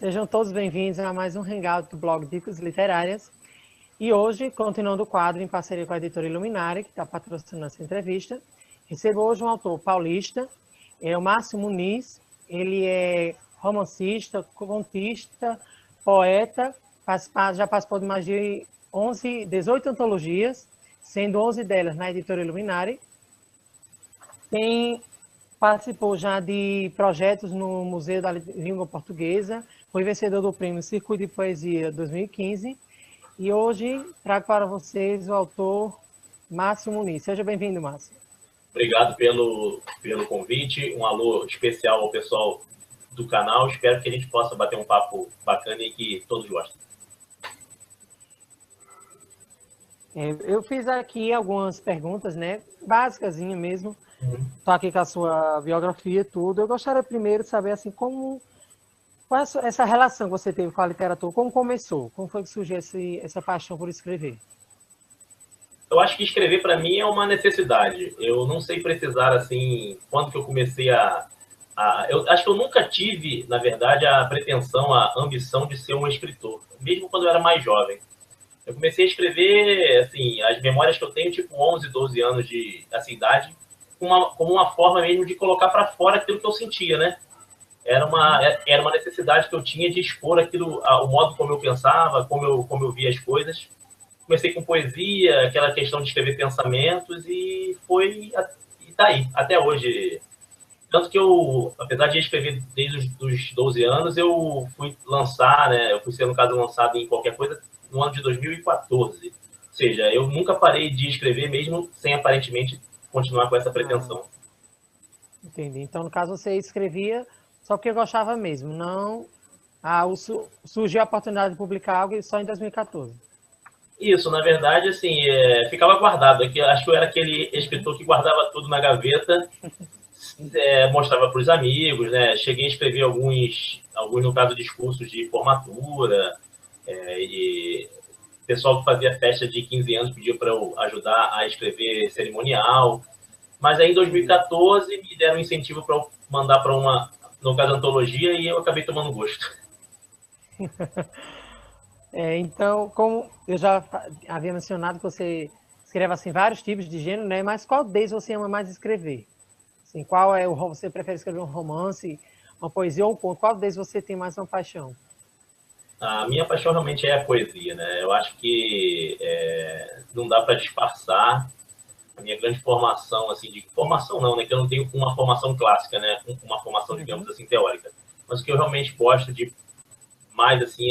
Sejam todos bem-vindos a mais um Hangout do blog Dicas Literárias. E hoje, continuando o quadro em parceria com a editora Iluminari, que está patrocinando essa entrevista, recebo hoje um autor paulista, é o Márcio Muniz. Ele é romancista, contista, poeta, já participou de mais de 18 antologias, sendo 11 delas na editora Iluminari. Participou já de projetos no Museu da Língua Portuguesa, foi vencedor do prêmio Circuito de Poesia 2015 e hoje trago para vocês o autor Márcio Muniz. Seja bem-vindo, Márcio. Obrigado pelo convite, um alô especial ao pessoal do canal. Espero que a gente possa bater um papo bacana e que todos gostem. Eu fiz aqui algumas perguntas, né, básicas mesmo. Estou aqui com a sua biografia e tudo. Eu gostaria primeiro de saber assim, qual é essa relação que você teve com a literatura, como começou? Como foi que surgiu essa paixão por escrever? Eu acho que escrever para mim é uma necessidade. Eu não sei precisar assim quando que eu comecei eu acho que eu nunca tive, na verdade, a pretensão, a ambição de ser um escritor, mesmo quando eu era mais jovem. Eu comecei a escrever, assim, as memórias que eu tenho, tipo 11, 12 anos de idade, como uma forma mesmo de colocar para fora aquilo que eu sentia, né? Era uma necessidade que eu tinha de expor aquilo, o modo como eu pensava, como eu via as coisas. Comecei com poesia, aquela questão de escrever pensamentos e tá aí, até hoje. Tanto que eu, apesar de escrever desde os 12 anos, eu fui lançar, né? Eu fui ser, no caso, lançado em qualquer coisa no ano de 2014. Ou seja, eu nunca parei de escrever, mesmo sem aparentemente continuar com essa pretensão. Entendi. Então, no caso, você escrevia só porque gostava mesmo, não... surgiu a oportunidade de publicar algo só em 2014. Isso, na verdade, assim, ficava guardado. Acho que eu era aquele escritor que guardava tudo na gaveta, mostrava para os amigos, né? Cheguei a escrever alguns, no caso, discursos de formatura, e o pessoal que fazia festa de 15 anos pediu para eu ajudar a escrever cerimonial. Mas aí, em 2014, me deram um incentivo para eu mandar para no caso, antologia, e eu acabei tomando gosto. Então, como eu já havia mencionado que você escreve assim, vários tipos de gênero, né? Mas qual deles você ama mais escrever? Assim, você prefere escrever um romance, uma poesia ou um conto? Qual deles você tem mais uma paixão? A minha paixão realmente é a poesia, né? Eu acho que não dá para disfarçar a minha grande formação, assim, de formação não, né? Que eu não tenho uma formação clássica, né? Uma formação, digamos assim, teórica. Mas o que eu realmente gosto de mais, assim,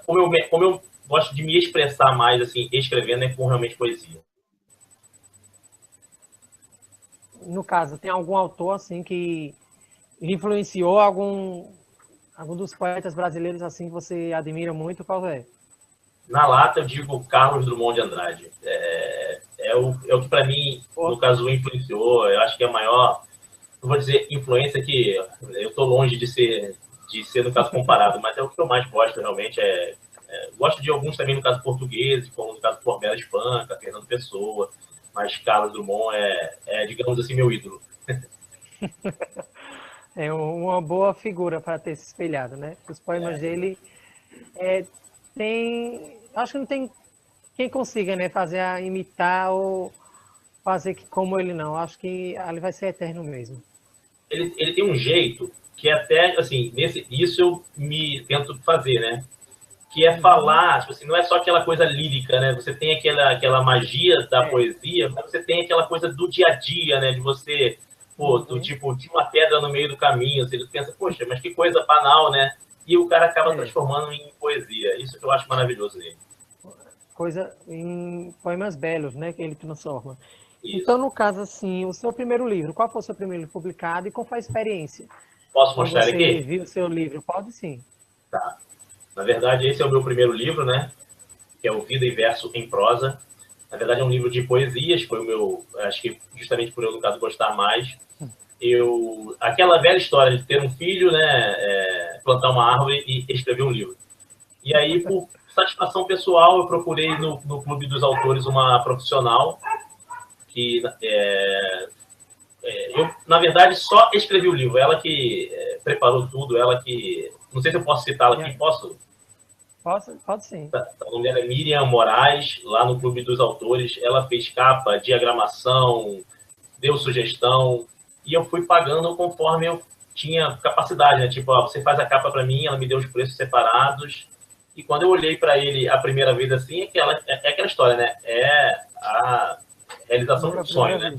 como eu gosto de me expressar mais, assim, escrevendo, com realmente poesia. No caso, tem algum autor, assim, que influenciou algum dos poetas brasileiros, assim, que você admira muito? Qual é? Na lata, eu digo Carlos Drummond de Andrade. É o que, para mim, no caso, influenciou. Eu acho que é a maior, não vou dizer influência, que eu estou longe de ser, no caso, comparado, mas é o que eu mais gosto, realmente. Gosto de alguns também, no caso, portugueses, como no caso, Corbela Espanca, Fernando Pessoa, mas Carlos Drummond digamos assim, meu ídolo. É uma boa figura para ter se espelhado, né? Os poemas dele acho que não tem quem consiga, né, imitar ou fazer como ele, não. Acho que ele vai ser eterno mesmo. Ele tem um jeito que até, assim, isso eu me tento fazer, né? Que é falar, tipo assim, não é só aquela coisa lírica, né? Você tem aquela magia da poesia, mas você tem aquela coisa do dia a dia, né? De você, tipo, de uma pedra no meio do caminho, você pensa, poxa, mas que coisa banal, né? E o cara acaba transformando em poesia. Isso que eu acho maravilhoso nele. Coisa em poemas belos, né? Que ele transforma. Isso. Então, no caso, assim, o seu primeiro livro, qual foi o seu primeiro livro publicado e qual foi a experiência? Posso mostrar ele aqui? Você viu o seu livro? Pode sim. Tá. Na verdade, esse é o meu primeiro livro, né? Que é o Vida e Verso em Prosa. Na verdade, é um livro de poesias, foi o meu, acho que justamente por eu, no caso, gostar mais. Aquela velha história de ter um filho, né? Plantar uma árvore e escrever um livro. E aí, por satisfação pessoal, eu procurei no Clube dos Autores uma profissional que eu, na verdade, só escrevi o livro. Ela que preparou tudo, ela que Não sei se eu posso citá-la aqui, posso? Pode sim. O nome dela é Miriam Moraes, lá no Clube dos Autores. Ela fez capa, diagramação, deu sugestão, e eu fui pagando conforme eu tinha capacidade, né? Tipo, ó, você faz a capa para mim, ela me deu os preços separados, e quando eu olhei para ele a primeira vez assim, é aquela história, né? É a realização do sonho, né?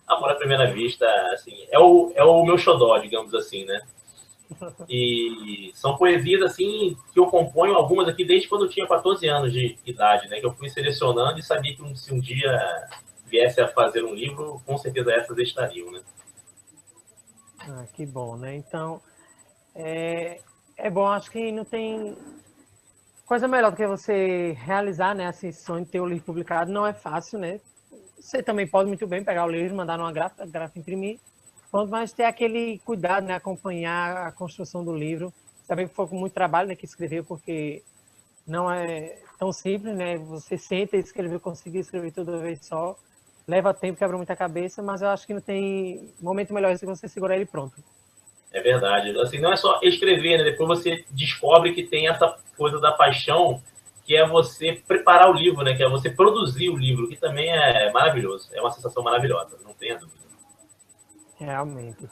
Amor à primeira vista, assim, é o meu xodó, digamos assim, né? E são poesias, assim, que eu componho algumas aqui desde quando eu tinha 14 anos de idade, né? Que eu fui selecionando e sabia que se um dia viesse a fazer um livro, com certeza essas estariam, né? Ah, que bom, né? Então, é bom, acho que não tem coisa melhor do que você realizar, né? Assim, esse sonho de ter o livro publicado não é fácil, né? Você também pode muito bem pegar o livro, mandar numa gráfica, a gráfica imprimir, mas ter aquele cuidado, né? Acompanhar a construção do livro, saber que foi com muito trabalho, né? Que escreveu, porque não é tão simples, né? Você senta e escrever, conseguir escrever toda vez só, leva tempo, quebra muita cabeça, mas eu acho que não tem momento melhor do que você segurar ele pronto. É verdade. Assim, não é só escrever, né? Depois você descobre que tem essa coisa da paixão, que é você preparar o livro, né? Que é você produzir o livro, que também é maravilhoso. É uma sensação maravilhosa, não tenha dúvida. Realmente.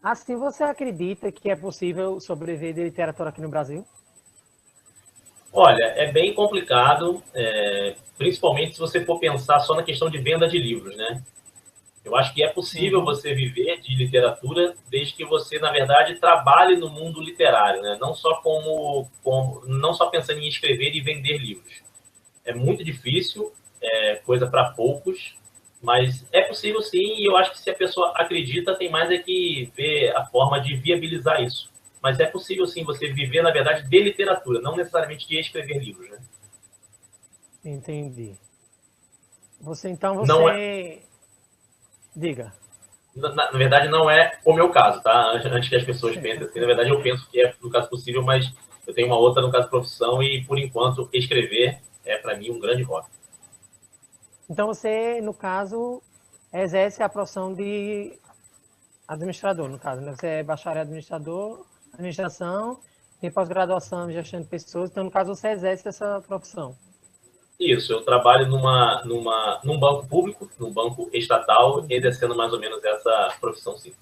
Assim, você acredita que é possível sobreviver de literatura aqui no Brasil? Olha, é bem complicado, principalmente se você for pensar só na questão de venda de livros, né? Eu acho que é possível você viver de literatura desde que você, na verdade, trabalhe no mundo literário, né? Não só não só pensando em escrever e vender livros. É muito difícil, é coisa para poucos, mas é possível sim, e eu acho que se a pessoa acredita, tem mais é que ver a forma de viabilizar isso. Mas é possível sim você viver, na verdade, de literatura, não necessariamente de escrever livros, né? Entendi. Não é, Diga. na verdade, não é o meu caso, tá? Antes que as pessoas pensem assim, na verdade, eu penso que é no caso possível, mas eu tenho uma outra no caso profissão e, por enquanto, escrever é, para mim, um grande hobby. Então você, no caso, exerce a profissão de administrador, no caso, né? Você é bacharel administrador, administração, tem pós-graduação em gestão de pessoas, então, no caso, você exerce essa profissão. Isso, eu trabalho num banco público, num banco estatal, exercendo mais ou menos essa profissão, sim.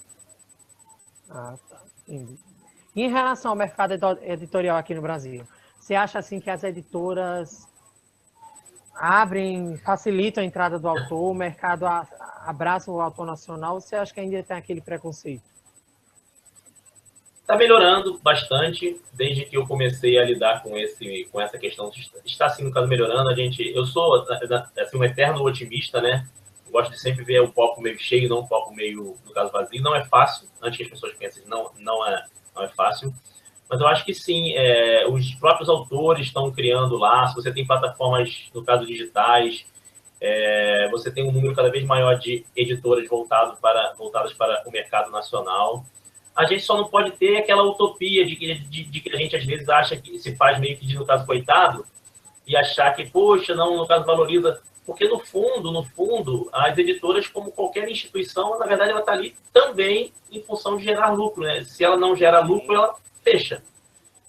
Ah, tá. Entendi. E em relação ao mercado editorial aqui no Brasil, você acha assim que as editoras abrem, facilitam a entrada do autor, o mercado abraça o autor nacional, ou você acha que ainda tem aquele preconceito? Está melhorando bastante desde que eu comecei a lidar com essa questão. Está sim, no caso, melhorando. Eu sou assim, um eterno otimista, né? Eu gosto de sempre ver o copo meio cheio, não o copo meio, no caso, vazio. Não é fácil, antes que as pessoas pensem, não é fácil. Mas eu acho que sim, os próprios autores estão criando laços, você tem plataformas, no caso, digitais, você tem um número cada vez maior de editoras voltadas para o mercado nacional. A gente só não pode ter aquela utopia de que a gente, às vezes, acha que se faz meio que de, no caso, coitado, e achar que, poxa, não, no caso, valoriza. Porque, no fundo, as editoras, como qualquer instituição, na verdade, ela está ali também em função de gerar lucro, né? Se ela não gera lucro, ela fecha.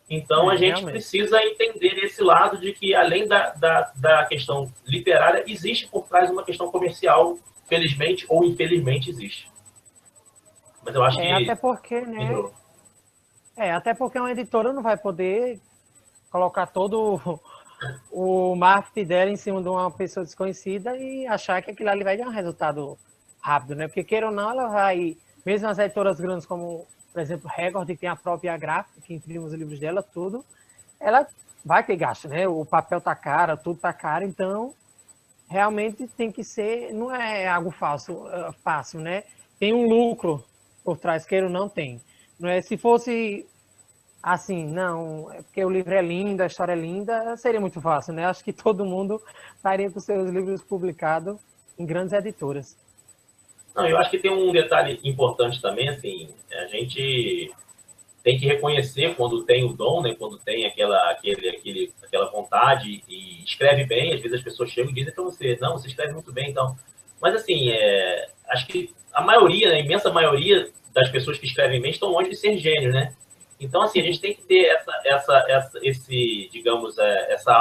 Então, a gente realmente. precisa entender esse lado de que, além da questão literária, existe por trás uma questão comercial, felizmente ou infelizmente existe. Mas eu acho que... Até porque, né? Até porque uma editora não vai poder colocar todo o marketing dela em cima de uma pessoa desconhecida e achar que aquilo ali vai dar um resultado rápido, né? Porque, queira ou não, ela vai... Mesmo as editoras grandes como, por exemplo, Record, que tem a própria gráfica, que imprime os livros dela, tudo, ela vai ter gasto, né? O papel tá caro, tudo tá caro, então realmente tem que ser... Não é algo fácil, né? Tem um lucro por trás, queira ou não, tem. Não é, se fosse assim, não, é porque o livro é lindo, a história é linda, seria muito fácil, né? Acho que todo mundo estaria com seus livros publicados em grandes editoras. Não, eu acho que tem um detalhe importante também, assim, a gente tem que reconhecer quando tem o dom, né? Quando tem aquela vontade e escreve bem, às vezes as pessoas chegam e dizem para você, não, você escreve muito bem, então... Mas, assim, acho que a maioria, né, a imensa maioria das pessoas que escrevem bem estão longe de ser gênios, né? Então, assim, a gente tem que ter esse, digamos, essa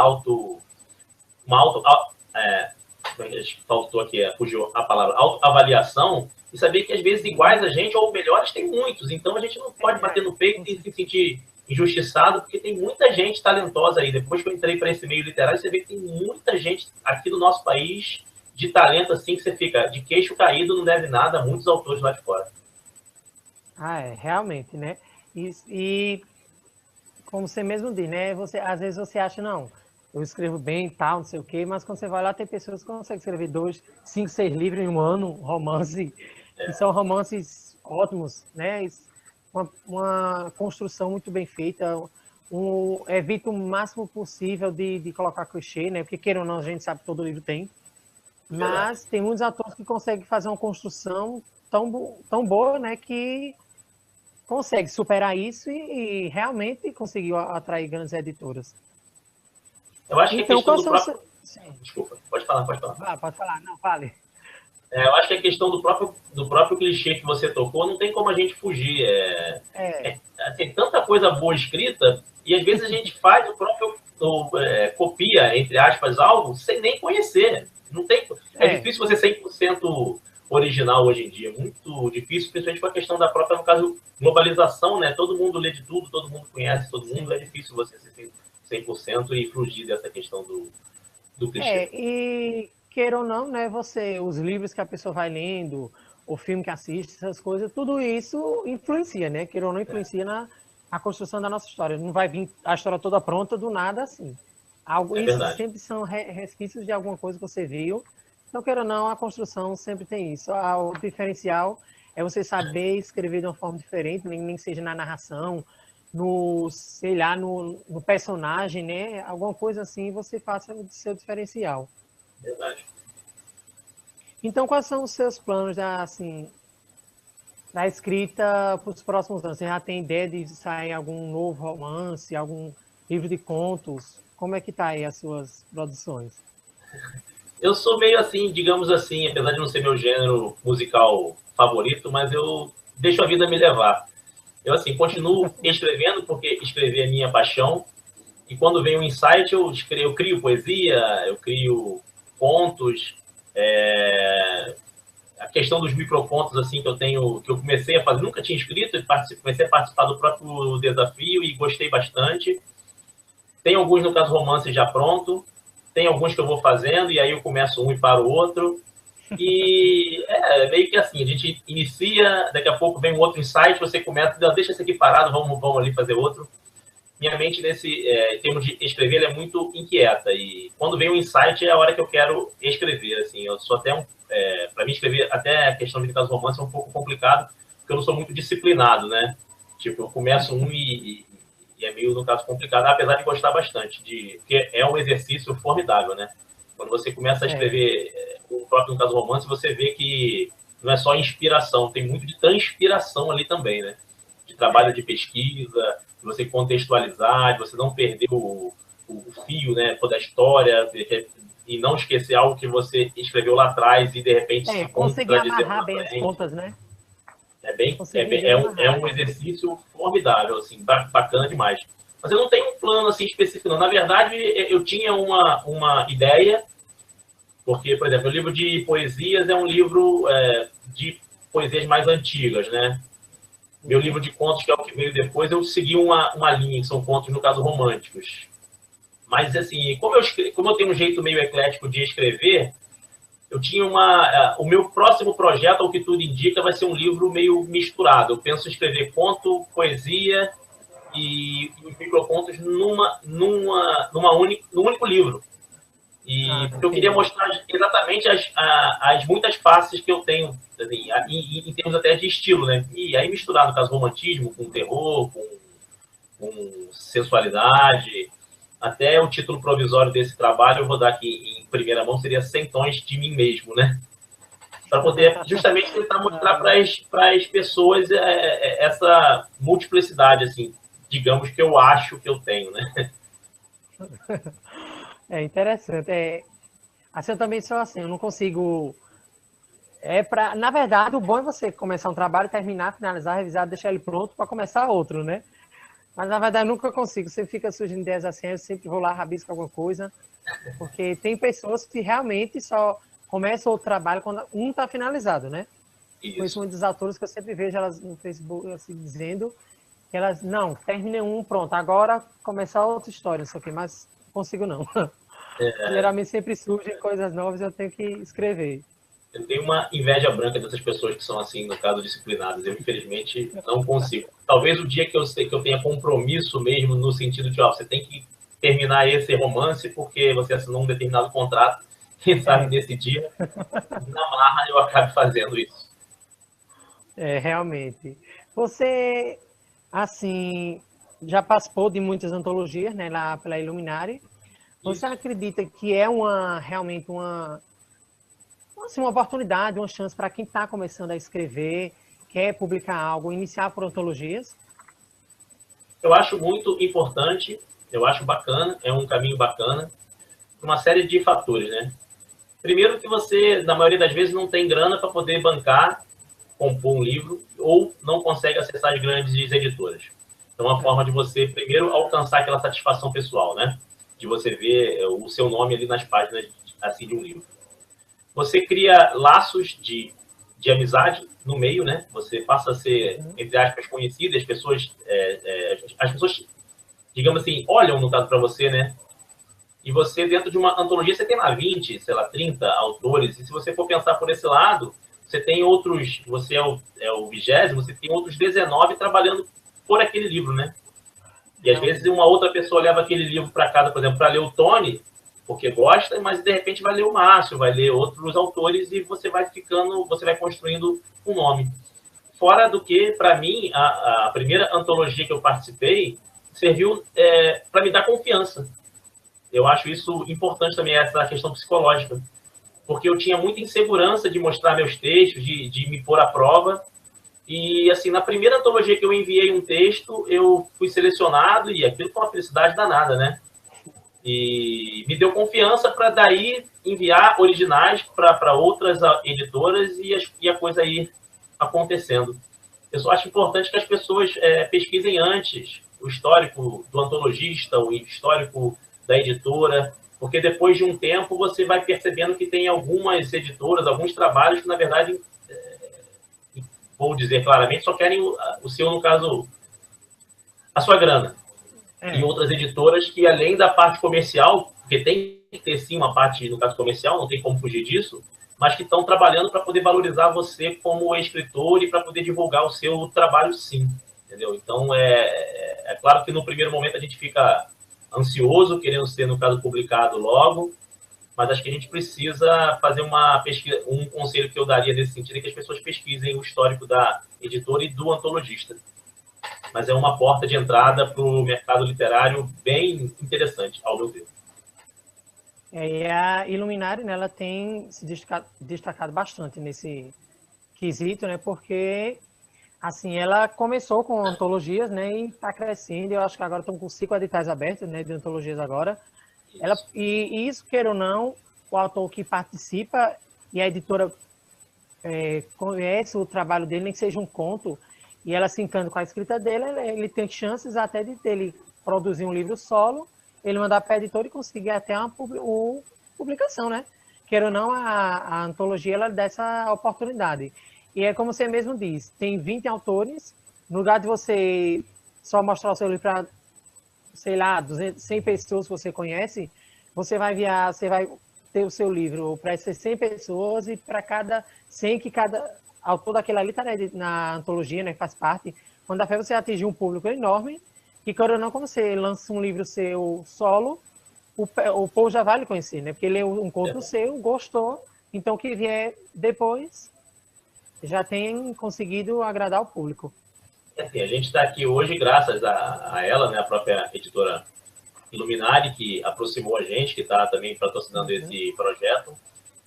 faltou aqui, fugiu a palavra, autoavaliação, e saber que às vezes iguais a gente ou melhores tem muitos. Então a gente não pode bater no peito e se sentir injustiçado, porque tem muita gente talentosa aí. Depois que eu entrei para esse meio literário, você vê que tem muita gente aqui no nosso país de talento assim que você fica de queixo caído, não deve nada a muitos autores lá de fora. Realmente, né? E como você mesmo diz, né? Às vezes você acha, não, eu escrevo bem e tal, não sei o quê, mas quando você vai lá, tem pessoas que conseguem escrever 2, 5, 6 livros em um ano, romance, e são romances ótimos, né? Uma construção muito bem feita, evita o máximo possível de colocar clichê, né? Porque, queira ou não, a gente sabe que todo livro tem, mas tem muitos atores que conseguem fazer uma construção tão boa, né? Que consegue superar isso e realmente conseguiu atrair grandes editoras. Eu acho que então, a questão do próprio... Desculpa, pode falar. Pode falar, não, fale. Eu acho que a questão do próprio clichê que você tocou, não tem como a gente fugir. Tem tanta coisa boa escrita, e às vezes a gente faz copia, entre aspas, algo sem nem conhecer. Não tem, difícil você ser 100% original hoje em dia. Muito difícil, principalmente com a questão da própria, no caso, globalização, né? Todo mundo lê de tudo, todo mundo conhece todo mundo. É difícil você ser 100% e fugir dessa questão do clichê. E queira ou não, né? Os livros que a pessoa vai lendo, o filme que assiste, essas coisas, tudo isso influencia, né? Queira ou não, influencia na construção da nossa história. Não vai vir a história toda pronta do nada assim. Isso sempre são resquícios de alguma coisa que você viu. Então, queira ou não, a construção sempre tem isso. O diferencial é você saber escrever de uma forma diferente, nem seja na narração, no personagem, né? Alguma coisa assim, você faça o seu diferencial. Verdade. Então, quais são os seus planos da escrita para os próximos anos? Você já tem ideia de sair algum novo romance, algum livro de contos? Como é que tá aí as suas produções? Eu sou meio assim, digamos assim, apesar de não ser meu gênero musical favorito, mas eu deixo a vida me levar. Eu, assim, continuo escrevendo, porque escrever é minha paixão, e quando vem um insight, eu crio poesia, eu crio contos, a questão dos microcontos, assim, que eu comecei a fazer, nunca tinha escrito, comecei a participar do próprio desafio e gostei bastante. Tem alguns, no caso, romances já pronto, tem alguns que eu vou fazendo, e aí eu começo um e paro o outro. E meio que assim, a gente inicia, daqui a pouco vem um outro insight, você começa, deixa esse aqui parado, vamos ali fazer outro. Minha mente, em termos de escrever, ela é muito inquieta, e quando vem um insight é a hora que eu quero escrever. Assim, eu sou até para mim escrever, até a questão de caso romance é um pouco complicado, porque eu não sou muito disciplinado, né? Tipo, eu começo e é meio, no caso, complicado, apesar de gostar bastante, porque é um exercício formidável, né? Quando você começa a escrever o próprio, no caso, romance, você vê que não é só inspiração, tem muito de transpiração ali também, né? De trabalho de pesquisa, de você contextualizar, de você não perder o fio, né, da história, e não esquecer algo que você escreveu lá atrás e, de repente, se conseguir amarrar bem as pontas, né? É um exercício formidável, assim, bacana demais. Mas eu não tenho um plano assim específico, não. Na verdade, eu tinha uma ideia, porque, por exemplo, o livro de poesias é um livro de poesias mais antigas, né? Meu livro de contos, que é o que veio depois, eu segui uma linha, que são contos, no caso, românticos. Mas, assim, como eu tenho um jeito meio eclético de escrever, eu tinha o meu próximo projeto, ao que tudo indica, vai ser um livro meio misturado. Eu penso em escrever conto, poesia e os microcontos num único livro. Porque eu queria mostrar exatamente as muitas faces que eu tenho, assim, em termos até de estilo, né? E aí misturar, no caso, romantismo com terror, com sensualidade. Até o título provisório desse trabalho, eu vou dar aqui em primeira mão, seria 100 tons de mim mesmo, né? Para poder justamente tentar mostrar para as pessoas essa multiplicidade, assim, digamos, que eu acho que eu tenho, né? É interessante. Assim, eu também sou assim, eu não consigo... Na verdade, o bom é você começar um trabalho, terminar, finalizar, revisar, deixar ele pronto para começar outro, né? Mas, na verdade, eu nunca consigo. Você fica surgindo ideias assim, eu sempre vou lá, rabisco alguma coisa. Porque tem pessoas que realmente só começam o trabalho quando um está finalizado, né? Conheço Isso. muitos autores que eu sempre vejo elas no Facebook assim, dizendo que elas, não, terminei um, pronto, agora começar outra história, não sei o quê, mas não consigo não. Geralmente sempre surgem coisas novas e eu tenho que escrever. Eu tenho uma inveja branca dessas pessoas que são, assim, no caso, disciplinadas. Eu, infelizmente, não consigo. Talvez o dia que eu sei que eu tenha compromisso mesmo, no sentido de, ó, você tem que terminar esse romance porque você assinou um determinado contrato, quem sabe nesse dia, na marra, eu acabe fazendo isso. Realmente. Você, assim, já participou de muitas antologias, né, lá pela Illuminari. Você Isso. acredita que é realmente assim, uma oportunidade, uma chance para quem está começando a escrever, quer publicar algo, iniciar por antologias? Eu acho muito importante, eu acho bacana, é um caminho bacana, uma série de fatores, né? Primeiro que você, na maioria das vezes, não tem grana para poder bancar, compor um livro, ou não consegue acessar as grandes editoras. Então, é uma forma de você, primeiro, alcançar aquela satisfação pessoal, né? De você ver o seu nome ali nas páginas assim, de um livro. Você cria laços de amizade no meio, né? Você passa a ser, entre aspas, conhecido, as pessoas, digamos assim, olham, no caso, para você, né? E você, dentro de uma antologia, você tem lá 20, sei lá, 30 autores. E se você for pensar por esse lado, você tem outros, você é o 20º, você tem outros 19 trabalhando por aquele livro, né? E às vezes uma outra pessoa leva aquele livro para casa, por exemplo, para ler o Tony, porque gosta, mas de repente vai ler o Márcio, vai ler outros autores e você vai ficando, você vai construindo um nome. Fora do que, para mim, a primeira antologia que eu participei serviu para me dar confiança. Eu acho isso importante também, essa questão psicológica, porque eu tinha muita insegurança de mostrar meus textos, de me pôr à prova. E, assim, na primeira antologia que eu enviei um texto, eu fui selecionado e aquilo foi uma felicidade danada, né? E me deu confiança para daí enviar originais para outras editoras e a coisa ir acontecendo. Eu só acho importante que as pessoas pesquisem antes o histórico do antologista, o histórico da editora, porque depois de um tempo você vai percebendo que tem algumas editoras, alguns trabalhos que, na verdade, vou dizer claramente, só querem o seu, no caso, a sua grana. E outras editoras que, além da parte comercial, porque tem que ter sim uma parte, no caso comercial, não tem como fugir disso, mas que estão trabalhando para poder valorizar você como escritor e para poder divulgar o seu trabalho, sim. Entendeu? Então, é claro que no primeiro momento a gente fica ansioso, querendo ser, no caso, publicado logo, mas acho que a gente precisa fazer uma pesquisa. Um conselho que eu daria nesse sentido é que as pessoas pesquisem o histórico da editora e do antologista. Mas é uma porta de entrada para o mercado literário bem interessante, ao meu ver. E a Illuminari, né, ela tem se destacado bastante nesse quesito, né, porque assim, ela começou com antologias, né, e está crescendo. Eu acho que agora estão com 5 editais abertos, né, de antologias agora. E isso, queira ou não, o autor que participa e a editora conhece o trabalho dele, nem que seja um conto, e ela se encanta com a escrita dele, ele tem chances até de ele produzir um livro solo, ele mandar para a editora e conseguir até uma publicação, né? Queira ou não, a antologia ela dá essa oportunidade. E é como você mesmo diz, tem 20 autores, no lugar de você só mostrar o seu livro para, sei lá, 200, 100 pessoas que você conhece, você vai ter o seu livro para essas 100 pessoas e para cada 100 que cada autor daquele ali está na antologia, né, faz parte. Quando a fé você atingir um público enorme, que quando ou não, quando você lança um livro seu solo, o povo já vai lhe conhecer, né? Porque leu um conto seu, gostou, então o que vier depois já tem conseguido agradar o público. Assim, a gente está aqui hoje graças a ela, né, a própria editora Illuminari, que aproximou a gente, que está também patrocinando esse projeto.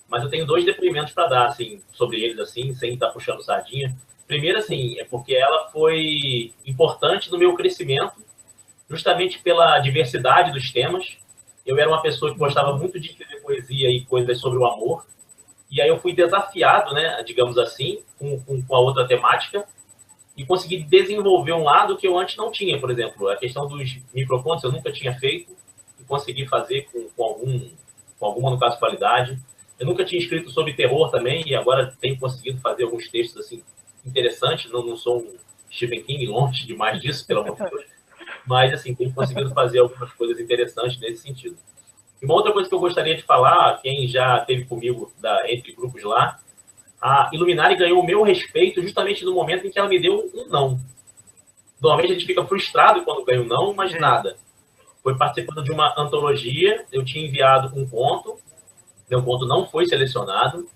Mas eu tenho 2 depoimentos para dar, assim, sobre eles, assim, sem estar puxando sardinha. Primeiro, assim, é porque ela foi importante no meu crescimento, justamente pela diversidade dos temas. Eu era uma pessoa que gostava muito de escrever poesia e coisas sobre o amor. E aí eu fui desafiado, né, digamos assim, com a outra temática. e consegui desenvolver um lado que eu antes não tinha. Por exemplo, a questão dos microcontos eu nunca tinha feito e consegui fazer com alguma, no caso, qualidade. Eu nunca tinha escrito sobre terror também e agora tenho conseguido fazer alguns textos assim interessantes. Não sou um Stephen King, longe demais disso, pelo amor de Deus. Mas, assim, tenho conseguido fazer algumas coisas interessantes nesse sentido. E uma outra coisa que eu gostaria de falar, quem já esteve comigo entre grupos lá, a Illuminari ganhou o meu respeito justamente no momento em que ela me deu um não. Normalmente a gente fica frustrado quando ganha um não, mas nada. Foi participando de uma antologia, eu tinha enviado um conto, meu conto não foi selecionado,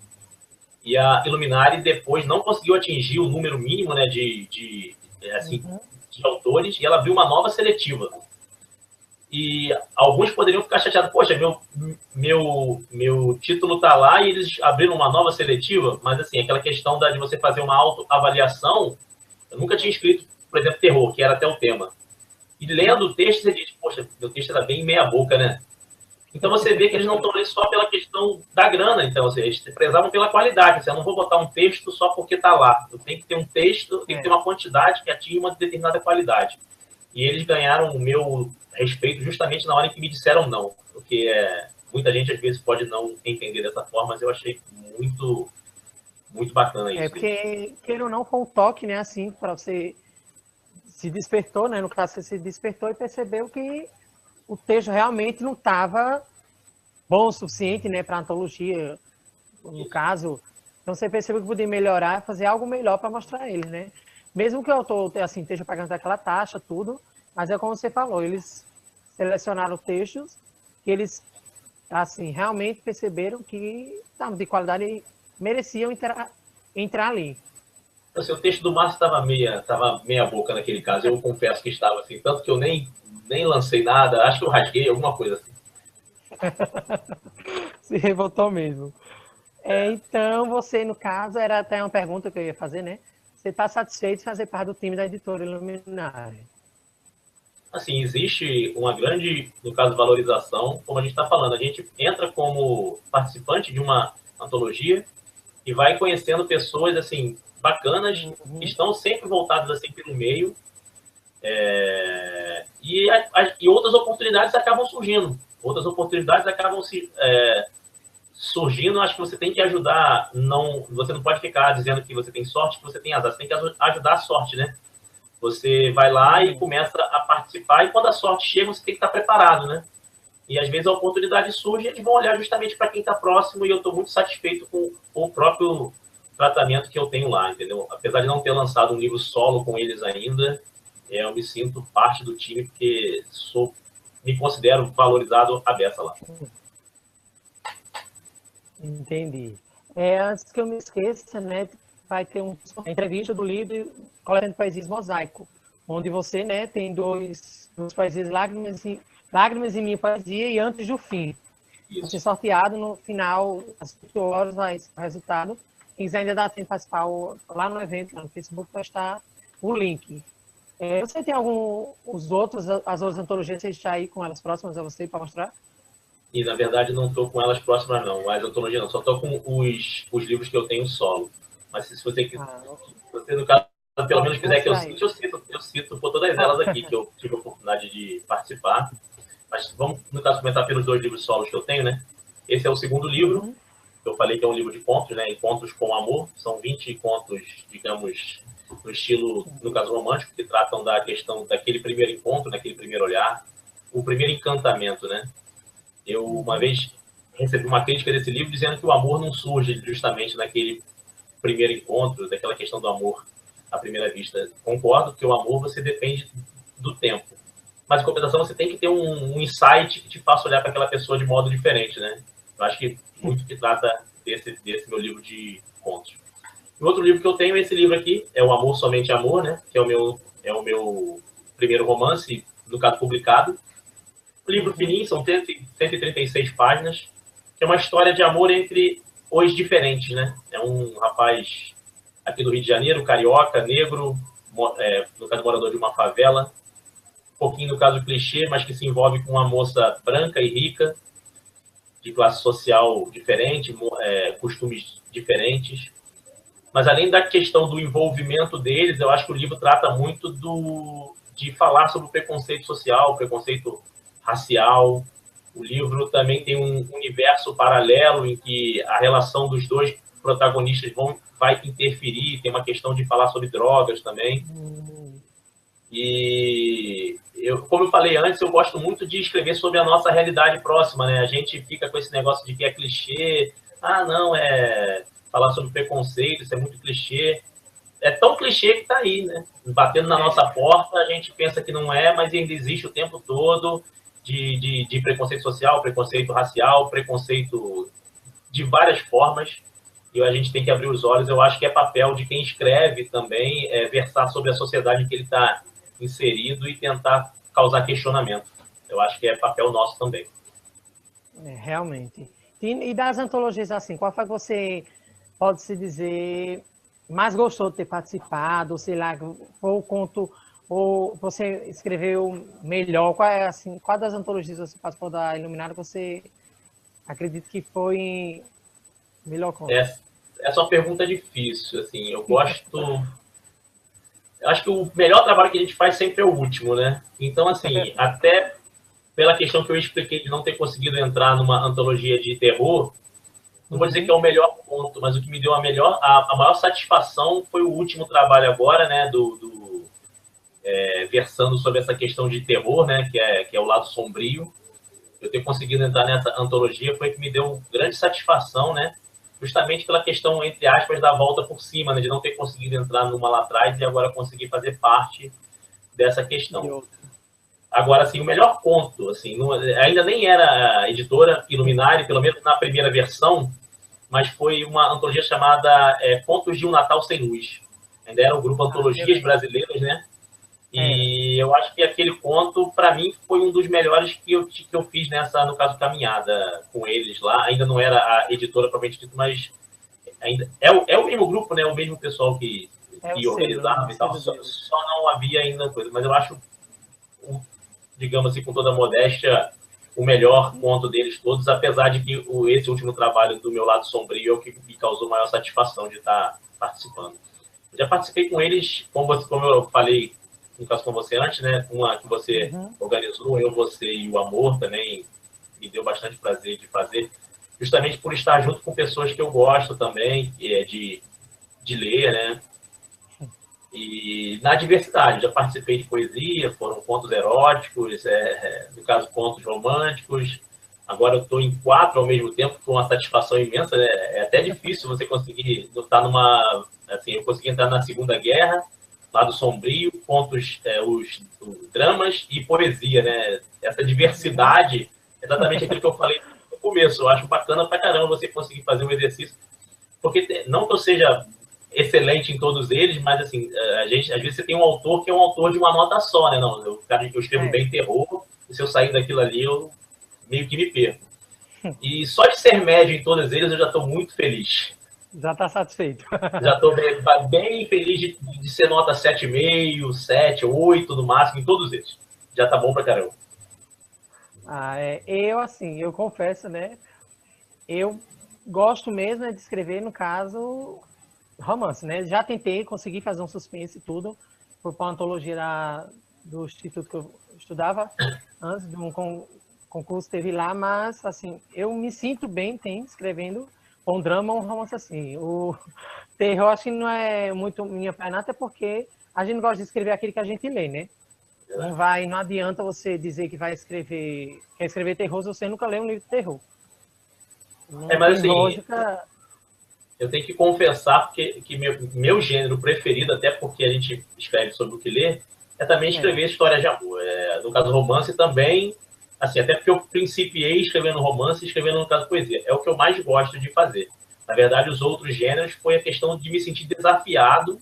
e a Illuminari depois não conseguiu atingir o número mínimo, né, de autores, e ela abriu uma nova seletiva. E alguns poderiam ficar chateados, poxa, meu título está lá e eles abriram uma nova seletiva, mas assim, aquela questão de você fazer uma autoavaliação, eu nunca tinha escrito, por exemplo, terror, que era até o tema. E lendo o texto, você diz, poxa, meu texto era bem meia boca, né? Então você vê que eles não estão lendo só pela questão da grana, então, seja, eles prezavam pela qualidade. Assim, eu não vou botar um texto só porque está lá. Eu tenho que ter um texto, tem que ter uma quantidade que atinja uma determinada qualidade. E eles ganharam o meu respeito justamente na hora em que me disseram não. Porque muita gente, às vezes, pode não entender dessa forma, mas eu achei muito, muito bacana isso. Porque, queira ou não, foi um toque, né, assim, para você se despertou, né, no caso, você se despertou e percebeu que o texto realmente não estava bom o suficiente, né, para a antologia, no caso. Então, você percebeu que podia melhorar, fazer algo melhor para mostrar ele, né? Mesmo que o autor assim, esteja pagando aquela taxa, tudo, mas é como você falou, eles selecionaram textos que eles, assim, realmente perceberam que estavam de qualidade e mereciam entrar ali. Assim, o texto do Márcio estava meia boca naquele caso, eu confesso que estava assim, tanto que eu nem lancei nada, acho que eu rasguei alguma coisa assim. Se revoltou mesmo. Então, você, no caso, era até uma pergunta que eu ia fazer, né? Você está satisfeito de fazer parte do time da editora Illuminari? Assim, existe uma grande, no caso, valorização, como a gente está falando, a gente entra como participante de uma antologia e vai conhecendo pessoas, assim, bacanas, que estão sempre voltadas, assim, pelo meio, e outras oportunidades acabam surgindo. Outras oportunidades acabam surgindo, acho que você tem que ajudar, você não pode ficar dizendo que você tem sorte, que você tem azar, você tem que ajudar a sorte, né? Você vai lá e começa a participar, e quando a sorte chega, você tem que estar preparado, né? E às vezes a oportunidade surge e eles vão olhar justamente para quem está próximo, e eu estou muito satisfeito com o próprio tratamento que eu tenho lá, entendeu? Apesar de não ter lançado um livro solo com eles ainda, eu me sinto parte do time, porque me considero valorizado a beça lá. Entendi. Antes que eu me esqueça, né, vai ter uma entrevista do livro Coletando Poesias Mosaico, onde você, né, tem duas poesias, Lágrimas em Minha Poesia e Antes do Fim. Vai ser sorteado no final, às 8 horas, vai ser o resultado. Quem quiser ainda dá tempo de participar lá no evento, no Facebook, vai estar o link. Você tem as outras antologias, você está aí com elas próximas a você para mostrar? E, na verdade, não estou com elas próximas, não. As antologias não. Só estou com os livros que eu tenho solo. Mas se você quiser, você, no caso, pelo menos quiser que eu cito por todas elas aqui, que eu tive a oportunidade de participar. Mas vamos, no caso, comentar pelos 2 livros solos que eu tenho, né? Esse é o segundo livro. Eu falei que é um livro de contos, né? Encontros com Amor. São 20 contos, digamos, no estilo, no caso, romântico, que tratam da questão daquele primeiro encontro, daquele primeiro olhar, o primeiro encantamento, né? Eu, uma vez, recebi uma crítica desse livro dizendo que o amor não surge justamente naquele primeiro encontro, daquela questão do amor à primeira vista. Concordo que o amor você depende do tempo. Mas, em compensação, você tem que ter um insight que te faça olhar para aquela pessoa de modo diferente, né? Eu acho que muito que trata desse meu livro de contos. O outro livro que eu tenho é esse livro aqui, é O Amor, Somente Amor, né? Que é o meu primeiro romance, no caso, publicado. Um livro fininho, são 136 páginas, que é uma história de amor entre os diferentes, né? É um rapaz aqui do Rio de Janeiro, carioca, negro, no caso, morador de uma favela, um pouquinho no caso clichê, mas que se envolve com uma moça branca e rica, de classe social diferente, costumes diferentes. Mas além da questão do envolvimento deles, eu acho que o livro trata muito de falar sobre o preconceito social, o preconceito racial. O livro também tem um universo paralelo em que a relação dos dois protagonistas vai interferir, tem uma questão de falar sobre drogas também. E como eu falei antes, eu gosto muito de escrever sobre a nossa realidade próxima, né? A gente fica com esse negócio de que é clichê, não, falar sobre preconceito, isso é muito clichê. É tão clichê que está aí, né? Batendo na nossa porta, a gente pensa que não é, mas ainda existe o tempo todo de preconceito social, preconceito racial, preconceito de várias formas, e a gente tem que abrir os olhos. Eu acho que é papel de quem escreve também versar sobre a sociedade em que ele está inserido e tentar causar questionamento. Eu acho que é papel nosso também. Realmente. E das antologias, assim, qual foi que você, pode-se dizer, mais gostou de ter participado? Sei lá, foi o conto, ou você escreveu melhor? Qual das antologias você participou da Iluminada que você acredita que foi melhor conto? Essa é uma pergunta difícil. Assim, eu gosto... Eu acho que o melhor trabalho que a gente faz sempre é o último, né? Então, assim, até pela questão que eu expliquei de não ter conseguido entrar numa antologia de terror, não vou dizer que é o melhor ponto, mas o que me deu a maior satisfação foi o último trabalho agora, né, versando sobre essa questão de terror, né, que é o lado sombrio. Eu ter conseguido entrar nessa antologia foi que me deu grande satisfação, né, justamente pela questão, entre aspas, da volta por cima, né, de não ter conseguido entrar numa lá atrás e agora conseguir fazer parte dessa questão. Agora, assim, o melhor conto, assim, ainda nem era a editora Iluminari, pelo menos na primeira versão, mas foi uma antologia chamada Contos de um Natal Sem Luz. Ainda era o grupo Antologias Brasileiras, né? E eu acho que aquele conto, para mim, foi um dos melhores que eu fiz nessa, no caso, caminhada com eles lá. Ainda não era a editora propriamente dita, mas ainda é o mesmo grupo, né? O mesmo pessoal que organizava e tal. Só não havia ainda coisa. Mas eu acho, digamos assim, com toda a modéstia, o melhor conto deles todos, apesar de que esse último trabalho do meu lado sombrio é o que me causou maior satisfação de estar participando. Eu já participei com eles, como eu falei, no caso com você antes, né? Uma que você organizou, Eu, Você e o Amor, também me deu bastante prazer de fazer, justamente por estar junto com pessoas que eu gosto também, de ler, né? E na diversidade, já participei de poesia, foram contos eróticos, no caso, contos românticos. Agora eu estou em 4 ao mesmo tempo, com uma satisfação imensa, né? É até difícil você conseguir estar numa... Assim, eu consegui entrar na Segunda Guerra, lado sombrio, contos, os dramas e poesia, né? Essa diversidade, exatamente aquilo que eu falei no começo. Eu acho bacana pra caramba você conseguir fazer um exercício, porque não que eu seja excelente em todos eles, mas assim, às vezes você tem um autor que é um autor de uma nota só, né? Não, eu escrevo bem terror, e se eu sair daquilo ali, eu meio que me perco. E só de ser médio em todos eles, eu já estou muito feliz. Já está satisfeito. Já estou bem feliz de ser nota 7,5, 7, 8 no máximo, em todos eles. Já tá bom pra caramba. Eu confesso, né? Eu gosto mesmo de escrever, no caso, romance, né? Já tentei conseguir fazer um suspense e tudo, por uma antologia do instituto que eu estudava, antes de um concurso teve lá, mas, assim, eu me sinto bem, escrevendo um drama ou um romance assim. O terror, acho que não é muito minha praia, até porque a gente gosta de escrever aquilo que a gente lê, né? Não adianta você dizer que quer escrever terror se você nunca leu um livro de terror. Mas assim, lógica... eu tenho que confessar que meu gênero preferido, até porque a gente escreve sobre o que lê, é também escrever histórias de amor. No caso romance também, assim, até porque eu principiei escrevendo romance e escrevendo, no caso, poesia. É o que eu mais gosto de fazer. Na verdade, os outros gêneros foi a questão de me sentir desafiado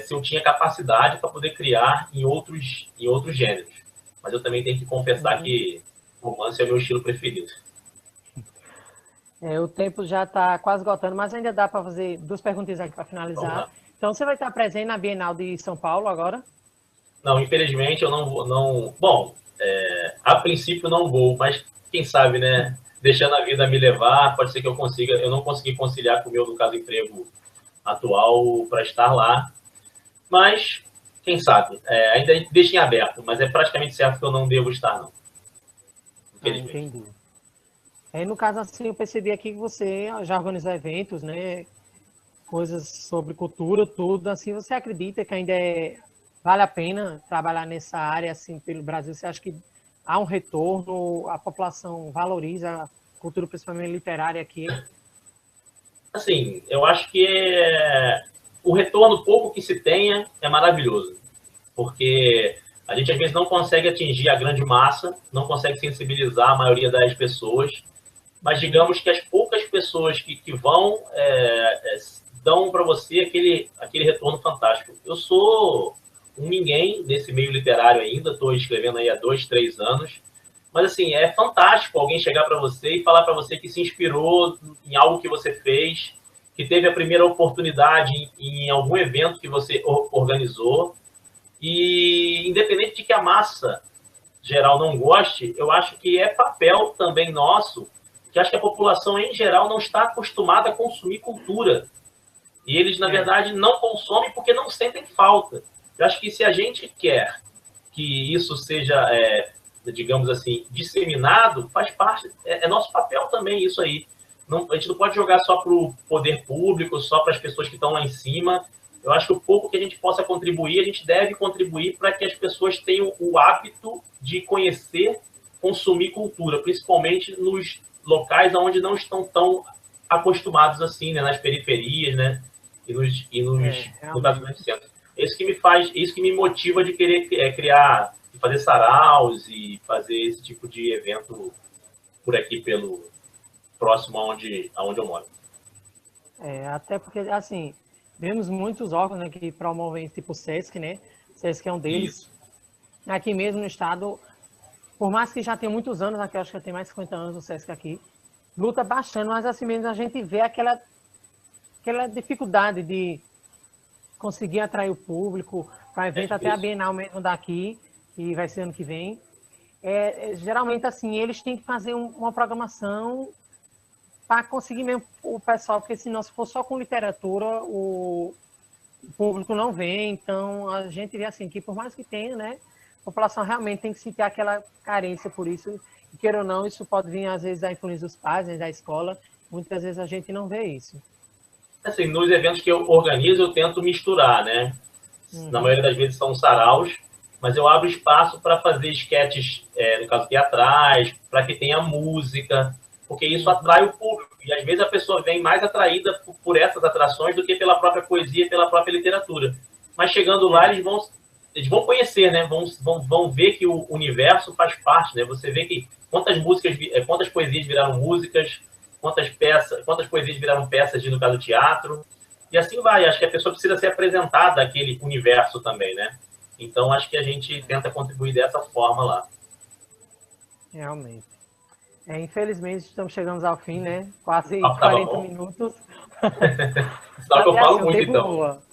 se eu tinha capacidade para poder criar em outros gêneros. Mas eu também tenho que confessar que romance é o meu estilo preferido. O tempo já está quase esgotando, mas ainda dá para fazer 2 perguntinhas aqui para finalizar. Então, você vai estar presente na Bienal de São Paulo agora? Não, infelizmente eu não vou. Bom, a princípio não vou, mas quem sabe, né? Deixando a vida me levar, pode ser que eu consiga. Eu não consegui conciliar com o meu, no caso, emprego atual para estar lá. Mas, quem sabe, ainda deixa em aberto, mas é praticamente certo que eu não devo estar, não. Infelizmente. Entendi. No caso, assim, eu percebi aqui que você já organizou eventos, né? Coisas sobre cultura, tudo. Assim, você acredita que ainda vale a pena trabalhar nessa área, assim, pelo Brasil? Você acha que há um retorno, a população valoriza a cultura, principalmente literária aqui? Assim, eu acho que o retorno pouco que se tenha é maravilhoso, porque a gente às vezes não consegue atingir a grande massa, não consegue sensibilizar a maioria das pessoas, mas digamos que as poucas pessoas que vão dão para você aquele retorno fantástico. Eu sou um ninguém nesse meio literário ainda, estou escrevendo aí há 2, 3 anos, mas assim, é fantástico alguém chegar para você e falar para você que se inspirou em algo que você fez, que teve a primeira oportunidade em algum evento que você organizou, e independente de que a massa geral não goste, eu acho que é papel também nosso, que acho que a população em geral não está acostumada a consumir cultura. E eles, na verdade, não consomem porque não sentem falta. Eu acho que se a gente quer que isso seja, digamos assim, disseminado, faz parte, é nosso papel também isso aí. Não, a gente não pode jogar só para o poder público, só para as pessoas que estão lá em cima. Eu acho que o pouco que a gente possa contribuir, a gente deve contribuir para que as pessoas tenham o hábito de conhecer, consumir cultura, principalmente nos locais onde não estão tão acostumados assim, né, nas periferias, né, no caso do centro. É isso que me faz, isso que me motiva de querer criar, de fazer saraus e fazer esse tipo de evento por aqui pelo próximo aonde eu moro. Até porque, assim, vemos muitos órgãos, né, que promovem, tipo o SESC, né? O SESC é um deles. Isso. Aqui mesmo no estado, por mais que já tenha muitos anos, aqui eu acho que já tem mais de 50 anos o SESC aqui, luta bastante, mas assim mesmo a gente vê aquela dificuldade de conseguir atrair o público para evento, até a Bienal mesmo daqui, que vai ser ano que vem. Geralmente, assim, eles têm que fazer uma programação para conseguir mesmo o pessoal, porque senão, se for só com literatura, o público não vem. Então, a gente vê assim, que por mais que tenha, né, a população realmente tem que sentir aquela carência por isso. E, queira ou não, isso pode vir, às vezes, da influência dos pais, né, da escola. Muitas vezes a gente não vê isso. Assim, nos eventos que eu organizo, eu tento misturar, né? Na maioria das vezes são saraus, mas eu abro espaço para fazer esquetes, no caso, teatrais, para que tenha música, porque isso atrai o público. E às vezes a pessoa vem mais atraída por essas atrações do que pela própria poesia, pela própria literatura. Mas chegando lá, eles vão conhecer, né? Vão ver que o universo faz parte, né? Você vê que quantas poesias viraram músicas, quantas poesias viraram peças no caso do teatro, e assim vai. Acho que a pessoa precisa ser apresentada àquele universo também, né? Então, acho que a gente tenta contribuir dessa forma lá. Realmente. Infelizmente, estamos chegando ao fim, né? Quase 40 minutos. Só que eu falo muito, então. Voa.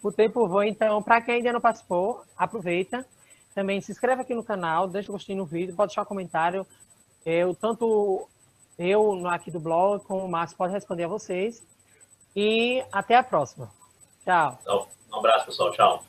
O tempo voa, então, para quem ainda não participou, aproveita. Também se inscreve aqui no canal, deixa o gostinho no vídeo, pode deixar um comentário. Tanto eu aqui do blog, como o Márcio pode responder a vocês. E até a próxima. Tchau. Então, um abraço, pessoal. Tchau.